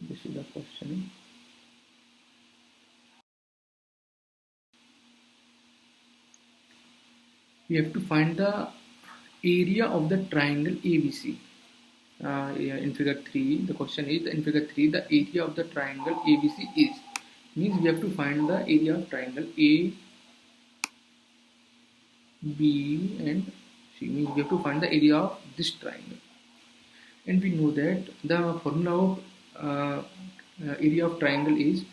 This is the question. We have to find the area of the triangle ABC. Yeah, in figure 3, the question is, in figure 3, the area of the triangle ABC is. Means we have to find the area of triangle A, B and C. Means we have to find the area of this triangle. And we know that the formula of area of triangle is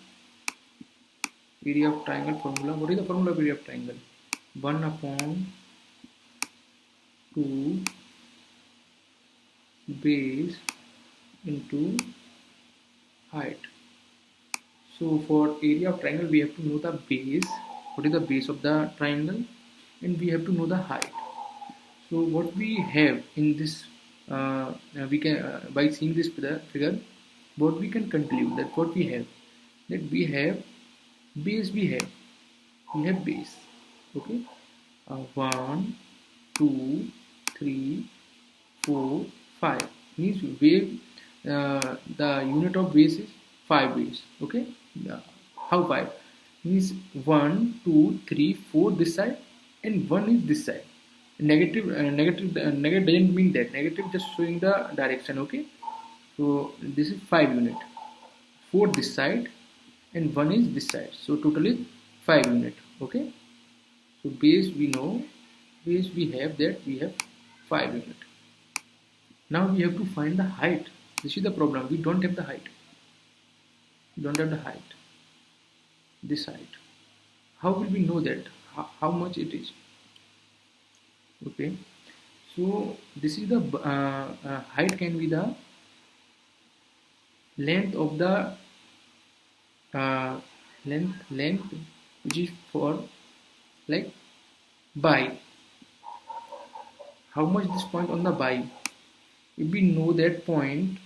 area of triangle formula. What is the formula of area of triangle? 1 upon 2 base into height. So for area of triangle we have to know the base, what is the base of the triangle, and we have to know the height. So what we have in this, we can by seeing this figure, what we can conclude that what we have, that we have base, we have base. Okay, 1, 2, 3, 4, 5 means wave, the unit of base is 5 base. Okay, how 5 means 1, 2, 3, 4 this side and 1 is this side. Negative negative doesn't mean that, negative just showing the direction. Okay, so this is 5 unit, 4 this side and 1 is this side, so total is 5 unit. Okay, so base we know, base we have, that we have 5 unit. Now we have to find the height. This is the problem, we don't have the height, we don't have the height, this height. How will we know that how much it is? Okay, so this is the height can be the length of the length which is for like by how much this point on the by. If we know that point,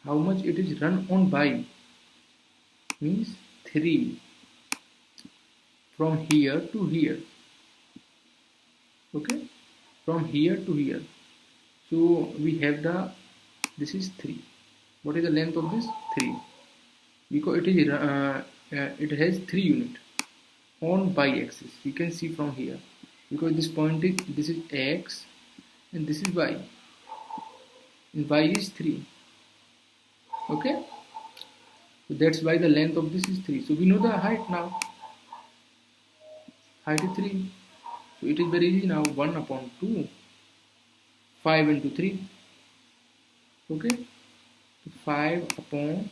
how much it is run on by, means 3 from here to here. Okay, from here to here. So we have the, this is 3. What is the length of this? 3, because it is it has 3 unit on by axis. We can see from here, because this point is, this is x and this is y, and y is 3. Okay, so that's why the length of this is 3. So we know the height now, height is 3. So it is very easy now, 1 upon 2, 5 into 3. Okay, so 5 upon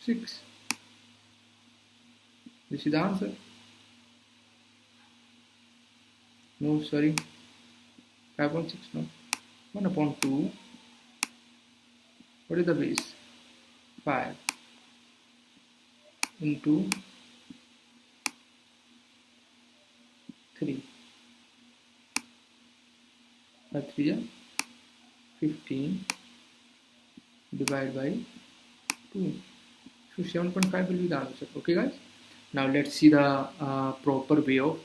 6. This is the answer. No, sorry, 5.6, no, 1 upon 2. What is the base? 5 into 3. 3 is 15 divided by 2. So 7.5 will be the answer. Okay guys, now let's see the proper way of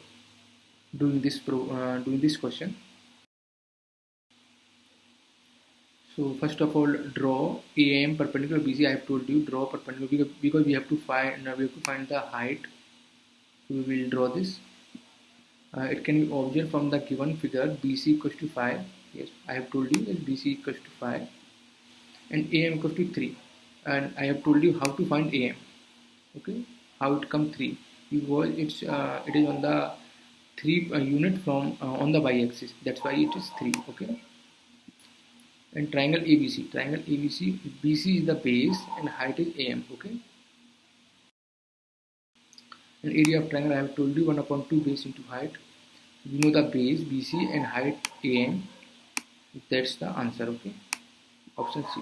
doing this question. So first of all, draw AM perpendicular BC. I have told you draw perpendicular, because we have to find the height. So we will draw this. It can be observed from the given figure, BC equals to 5. Yes, I have told you that BC equals to 5 and AM equals to 3. And I have told you how to find AM. Okay, how it come 3, because it is on the 3 unit from on the y-axis. That's why it is 3. Okay, and triangle ABC, BC is the base and height is AM. Okay, and area of triangle I have told you, 1 upon 2 base into height. We know the base BC and height AM. That's the answer. Okay, option C.